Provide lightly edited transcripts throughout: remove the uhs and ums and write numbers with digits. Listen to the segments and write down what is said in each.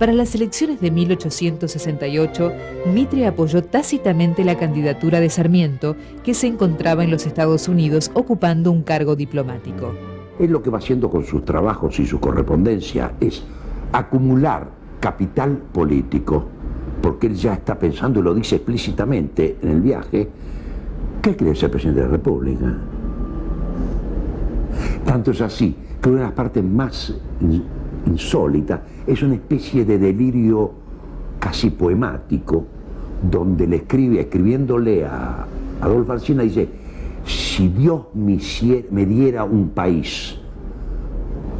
Para las elecciones de 1868, Mitre apoyó tácitamente la candidatura de Sarmiento, que se encontraba en los Estados Unidos ocupando un cargo diplomático. Él lo que va haciendo con sus trabajos y su correspondencia es acumular capital político, porque él ya está pensando, y lo dice explícitamente en el viaje, que él quiere ser presidente de la República. Tanto es así que una de las partes más insólitas es una especie de delirio casi poemático, donde le escribiéndole a Adolfo Alsina, dice: si Dios me diera un país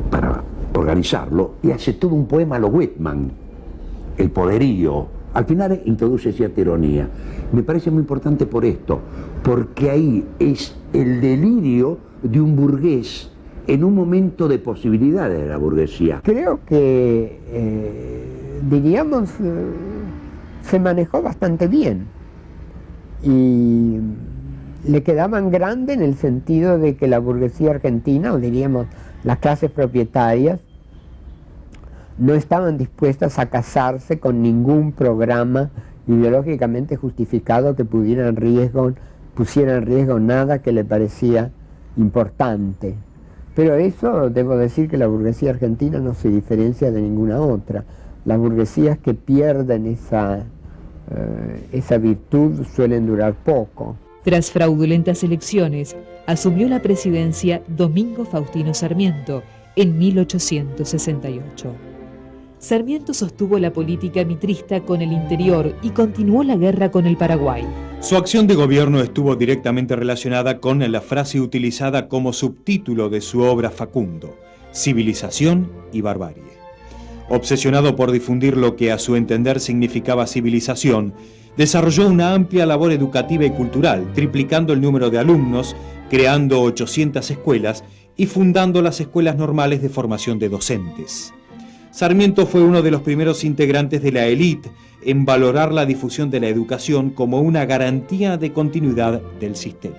para organizarlo, y hace todo un poema a lo Whitman, el poderío. Al final introduce cierta ironía. Me parece muy importante por esto, porque ahí es el delirio de un burgués en un momento de posibilidades de la burguesía. Creo que, diríamos, se manejó bastante bien y le quedaban grande en el sentido de que la burguesía argentina, o diríamos las clases propietarias, no estaban dispuestas a casarse con ningún programa ideológicamente justificado que pusiera en riesgo nada que le parecía importante. Pero eso, debo decir que la burguesía argentina no se diferencia de ninguna otra. Las burguesías que pierden esa virtud suelen durar poco. Tras fraudulentas elecciones, asumió la presidencia Domingo Faustino Sarmiento en 1868. Sarmiento sostuvo la política mitrista con el interior y continuó la guerra con el Paraguay. Su acción de gobierno estuvo directamente relacionada con la frase utilizada como subtítulo de su obra Facundo: civilización y barbarie. Obsesionado por difundir lo que a su entender significaba civilización, desarrolló una amplia labor educativa y cultural, triplicando el número de alumnos, creando 800 escuelas y fundando las escuelas normales de formación de docentes. Sarmiento fue uno de los primeros integrantes de la élite en valorar la difusión de la educación como una garantía de continuidad del sistema.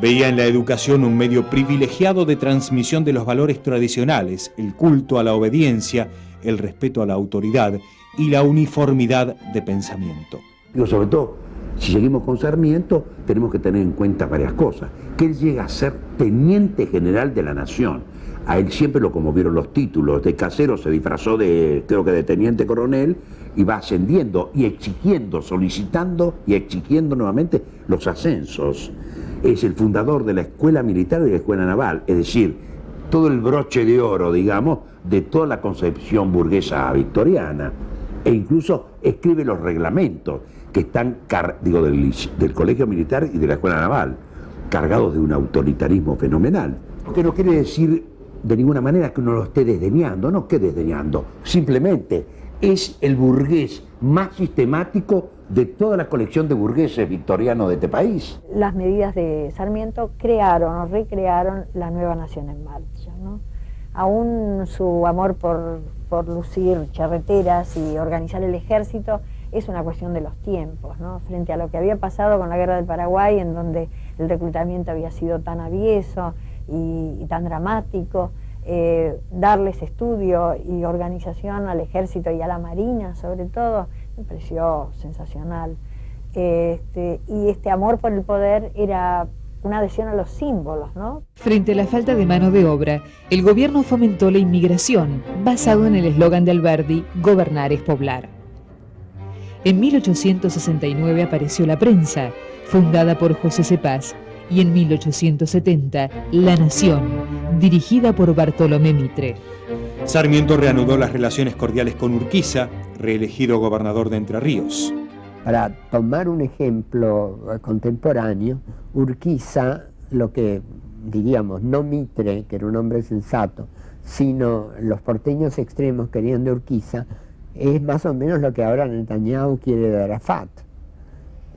Veía en la educación un medio privilegiado de transmisión de los valores tradicionales, el culto a la obediencia, el respeto a la autoridad y la uniformidad de pensamiento. Sobre todo, si seguimos con Sarmiento, tenemos que tener en cuenta varias cosas. Que él llega a ser teniente general de la nación. A él siempre lo conmovieron los títulos. De casero se disfrazó de, creo que de teniente coronel, y va ascendiendo y exigiendo, solicitando y exigiendo nuevamente los ascensos. Es el fundador de la escuela militar y de la escuela naval, es decir, todo el broche de oro, digamos, de toda la concepción burguesa victoriana. E incluso escribe los reglamentos que están, del colegio militar y de la escuela naval, cargados de un autoritarismo fenomenal. Que no quiere decir de ninguna manera que uno lo esté desdeñando, no que desdeñando, simplemente es el burgués más sistemático de toda la colección de burgueses victorianos de este país. Las medidas de Sarmiento crearon o recrearon la nueva nación en marcha, ¿no? Aún su amor por lucir charreteras y organizar el ejército es una cuestión de los tiempos, ¿no? Frente a lo que había pasado con la guerra del Paraguay, en donde el reclutamiento había sido tan avieso y tan dramático, darles estudio y organización al ejército y a la marina sobre todo, me pareció sensacional. Y este amor por el poder era una adhesión a los símbolos, ¿no? Frente a la falta de mano de obra, el gobierno fomentó la inmigración, basado en el eslogan de Alberdi: gobernar es poblar. En 1869 apareció La Prensa, fundada por José Cepaz, y en 1870, La Nación, dirigida por Bartolomé Mitre. Sarmiento reanudó las relaciones cordiales con Urquiza, reelegido gobernador de Entre Ríos. Para tomar un ejemplo contemporáneo, Urquiza, lo que diríamos, no Mitre, que era un hombre sensato, sino los porteños extremos querían de Urquiza, es más o menos lo que ahora Netanyahu quiere de Arafat.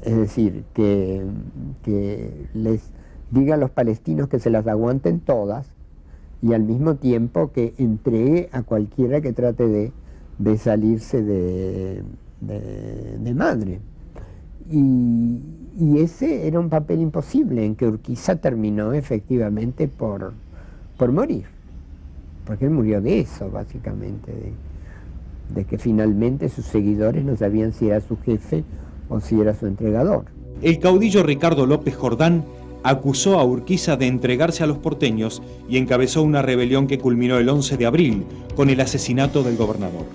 Es decir, que les diga a los palestinos que se las aguanten todas y al mismo tiempo que entregue a cualquiera que trate de salirse de madre. Y ese era un papel imposible, en que Urquiza terminó efectivamente por morir, porque él murió de eso, básicamente, de que finalmente sus seguidores no sabían si era su jefe o si era su entregador. El caudillo Ricardo López Jordán acusó a Urquiza de entregarse a los porteños y encabezó una rebelión que culminó el 11 de abril con el asesinato del gobernador.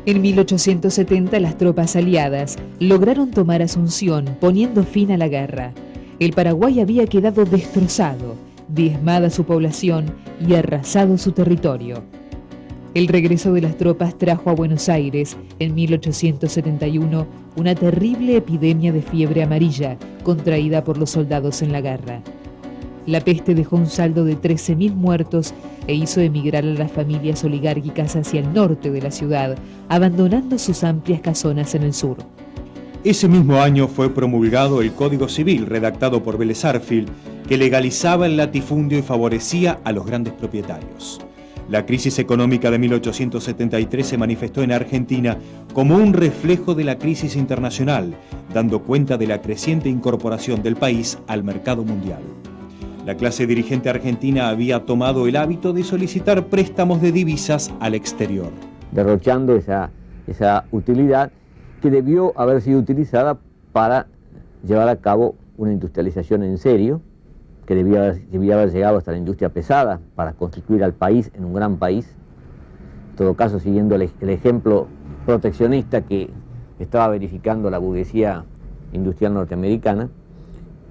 En 1870 las tropas aliadas lograron tomar Asunción, poniendo fin a la guerra. El Paraguay había quedado destrozado, diezmada su población y arrasado su territorio. El regreso de las tropas trajo a Buenos Aires, en 1871, una terrible epidemia de fiebre amarilla contraída por los soldados en la guerra. La peste dejó un saldo de 13.000 muertos e hizo emigrar a las familias oligárquicas hacia el norte de la ciudad, abandonando sus amplias casonas en el sur. Ese mismo año fue promulgado el Código Civil redactado por Vélez Sarsfield, que legalizaba el latifundio y favorecía a los grandes propietarios. La crisis económica de 1873 se manifestó en Argentina como un reflejo de la crisis internacional, dando cuenta de la creciente incorporación del país al mercado mundial. La clase dirigente argentina había tomado el hábito de solicitar préstamos de divisas al exterior, derrochando esa utilidad que debió haber sido utilizada para llevar a cabo una industrialización en serio, que debía haber llegado hasta la industria pesada para constituir al país en un gran país, en todo caso siguiendo el ejemplo proteccionista que estaba verificando la burguesía industrial norteamericana,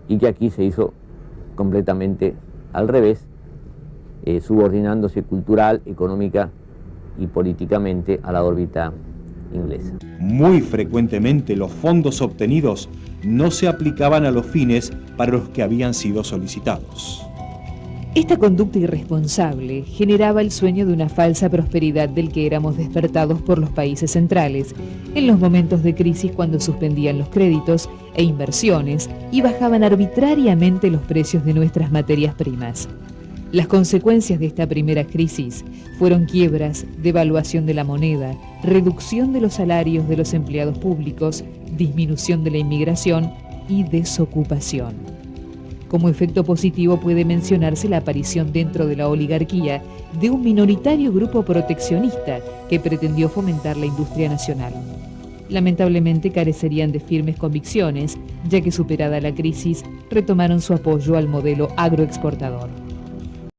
y que aquí se hizo completamente al revés, subordinándose cultural, económica y políticamente a la órbita inglesa. Muy frecuentemente los fondos obtenidos no se aplicaban a los fines para los que habían sido solicitados. Esta conducta irresponsable generaba el sueño de una falsa prosperidad del que éramos despertados por los países centrales, en los momentos de crisis cuando suspendían los créditos e inversiones y bajaban arbitrariamente los precios de nuestras materias primas. Las consecuencias de esta primera crisis fueron quiebras, devaluación de la moneda, reducción de los salarios de los empleados públicos, disminución de la inmigración y desocupación. Como efecto positivo puede mencionarse la aparición dentro de la oligarquía de un minoritario grupo proteccionista que pretendió fomentar la industria nacional. Lamentablemente carecerían de firmes convicciones, ya que superada la crisis retomaron su apoyo al modelo agroexportador.